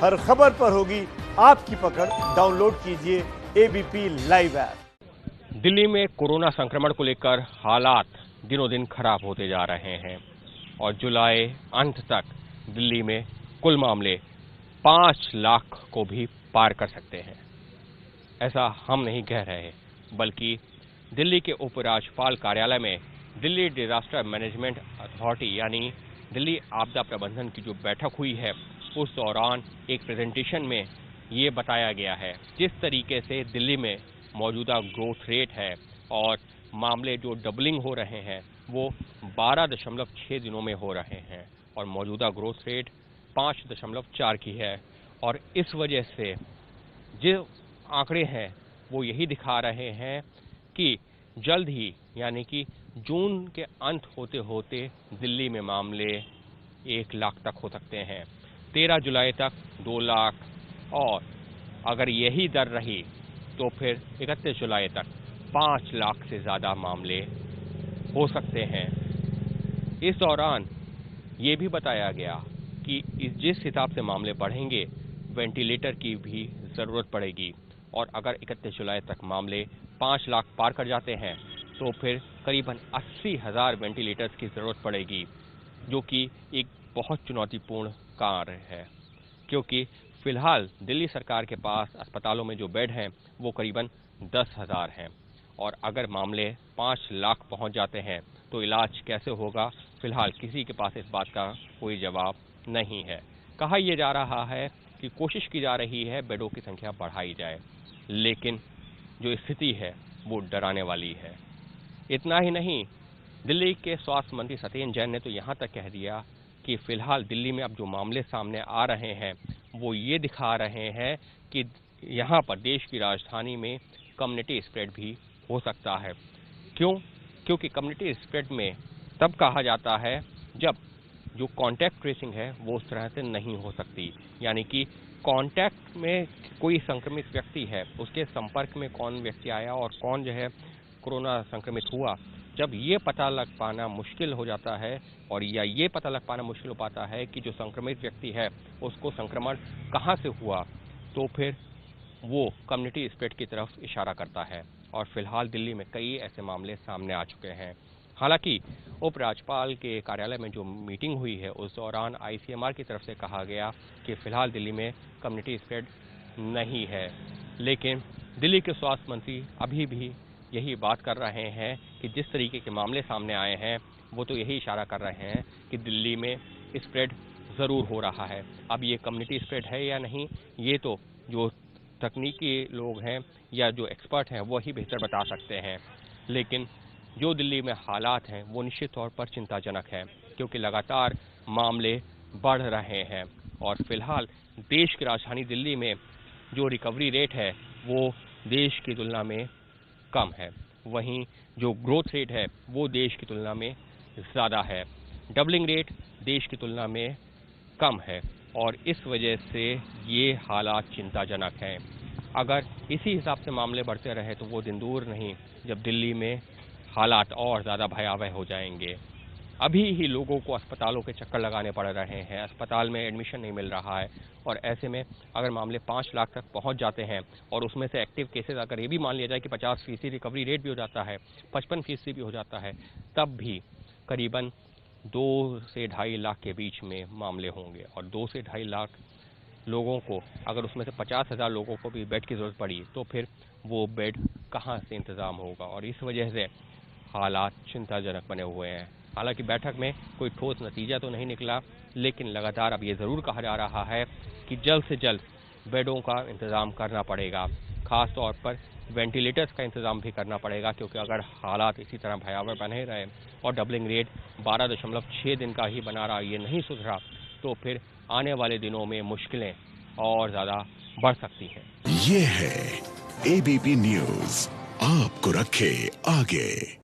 हर खबर पर होगी आपकी पकड़। डाउनलोड कीजिए एबीपी लाइव ऐप। दिल्ली में कोरोना संक्रमण को लेकर हालात दिनों दिन खराब होते जा रहे हैं और जुलाई अंत तक दिल्ली में कुल मामले 5 लाख को भी पार कर सकते हैं। ऐसा हम नहीं कह रहे, बल्कि दिल्ली के उपराज्यपाल कार्यालय में दिल्ली डिजास्टर मैनेजमेंट अथॉरिटी यानी दिल्ली आपदा प्रबंधन की जो बैठक हुई है, उस दौरान एक प्रेजेंटेशन में ये बताया गया है जिस तरीके से दिल्ली में मौजूदा ग्रोथ रेट है और मामले जो डबलिंग हो रहे हैं वो 12.6 दिनों में हो रहे हैं और मौजूदा ग्रोथ रेट 5.4 की है। और इस वजह से जो आंकड़े हैं वो यही दिखा रहे हैं कि जल्द ही यानी कि जून के अंत होते होते दिल्ली में मामले 1 लाख तक हो सकते हैं, 13 जुलाई तक 2 लाख, और अगर यही दर रही तो फिर 31 जुलाई तक 5 लाख से ज़्यादा मामले हो सकते हैं। इस दौरान ये भी बताया गया कि जिस हिसाब से मामले बढ़ेंगे वेंटिलेटर की भी ज़रूरत पड़ेगी और अगर 31 जुलाई तक मामले 5 लाख पार कर जाते हैं तो फिर करीबन 80,000 वेंटिलेटर्स की ज़रूरत पड़ेगी, जो कि एक बहुत चुनौतीपूर्ण कार्य है क्योंकि फिलहाल दिल्ली सरकार के पास अस्पतालों में जो बेड हैं वो करीबन 10,000 हैं और अगर मामले 5 लाख पहुंच जाते हैं तो इलाज कैसे होगा, फिलहाल किसी के पास इस बात का कोई जवाब नहीं है। कहा यह जा रहा है कि कोशिश की जा रही है बेडों की संख्या बढ़ाई जाए, लेकिन जो स्थिति है वो डराने वाली है। इतना ही नहीं, दिल्ली के स्वास्थ्य मंत्री सत्येंद्र जैन ने तो यहाँ तक कह दिया कि फिलहाल दिल्ली में अब जो मामले सामने आ रहे हैं वो ये दिखा रहे हैं कि यहाँ पर देश की राजधानी में कम्युनिटी स्प्रेड भी हो सकता है। क्यों? क्योंकि कम्युनिटी स्प्रेड में तब कहा जाता है जब जो कांटेक्ट ट्रेसिंग है वो उस तरह से नहीं हो सकती, यानी कि कांटेक्ट में कोई संक्रमित व्यक्ति है, उसके संपर्क में कौन व्यक्ति आया और कौन जो है कोरोना संक्रमित हुआ, जब ये पता लग पाना मुश्किल हो जाता है और या ये पता लग पाना मुश्किल हो पाता है कि जो संक्रमित व्यक्ति है उसको संक्रमण कहाँ से हुआ, तो फिर वो कम्युनिटी स्प्रेड की तरफ इशारा करता है। और फिलहाल दिल्ली में कई ऐसे मामले सामने आ चुके हैं। हालांकि उपराज्यपाल के कार्यालय में जो मीटिंग हुई है उस दौरान आईसीएमआर की तरफ से कहा गया कि फिलहाल दिल्ली में कम्युनिटी स्प्रेड नहीं है, लेकिन दिल्ली के स्वास्थ्य मंत्री अभी भी यही बात कर रहे हैं कि जिस तरीके के मामले सामने आए हैं वो तो यही इशारा कर रहे हैं कि दिल्ली में स्प्रेड ज़रूर हो रहा है। अब ये कम्युनिटी स्प्रेड है या नहीं, ये तो जो तकनीकी लोग हैं या जो एक्सपर्ट हैं वो ही बेहतर बता सकते हैं, लेकिन जो दिल्ली में हालात हैं वो निश्चित तौर पर चिंताजनक है क्योंकि लगातार मामले बढ़ रहे हैं और फिलहाल देश की राजधानी दिल्ली में जो रिकवरी रेट है वो देश की तुलना में कम है, वहीं जो ग्रोथ रेट है वो देश की तुलना में ज़्यादा है, डबलिंग रेट देश की तुलना में कम है और इस वजह से ये हालात चिंताजनक हैं। अगर इसी हिसाब से मामले बढ़ते रहे तो वो दिन दूर नहीं जब दिल्ली में हालात और ज़्यादा भयावह हो जाएंगे। अभी ही लोगों को अस्पतालों के चक्कर लगाने पड़ रहे हैं, अस्पताल में एडमिशन नहीं मिल रहा है और ऐसे में अगर मामले 5 लाख तक पहुंच जाते हैं और उसमें से एक्टिव केसेस अगर ये भी मान लिया जाए कि 50% रिकवरी रेट भी हो जाता है, 55% भी हो जाता है, तब भी करीबन 2 से 2.5 लाख के बीच में मामले होंगे और 2 से 2.5 लाख लोगों को अगर उसमें से 50,000 लोगों को भी बेड की ज़रूरत पड़ी तो फिर वो बेड कहाँ से इंतज़ाम होगा और इस वजह से हालात चिंताजनक बने हुए हैं। हालांकि बैठक में कोई ठोस नतीजा तो नहीं निकला, लेकिन लगातार अब ये ज़रूर कहा जा रहा है कि जल्द से जल्द बेडों का इंतज़ाम करना पड़ेगा, ख़ास तौर पर वेंटिलेटर्स का इंतज़ाम भी करना पड़ेगा क्योंकि अगर हालात इसी तरह भयावह बने रहे और डबलिंग रेट 12.6 दिन का ही बना रहा, ये नहीं सुधरा, तो फिर आने वाले दिनों में मुश्किलें और ज़्यादा बढ़ सकती हैं। ये है एबीपी न्यूज़, आपको रखे आगे।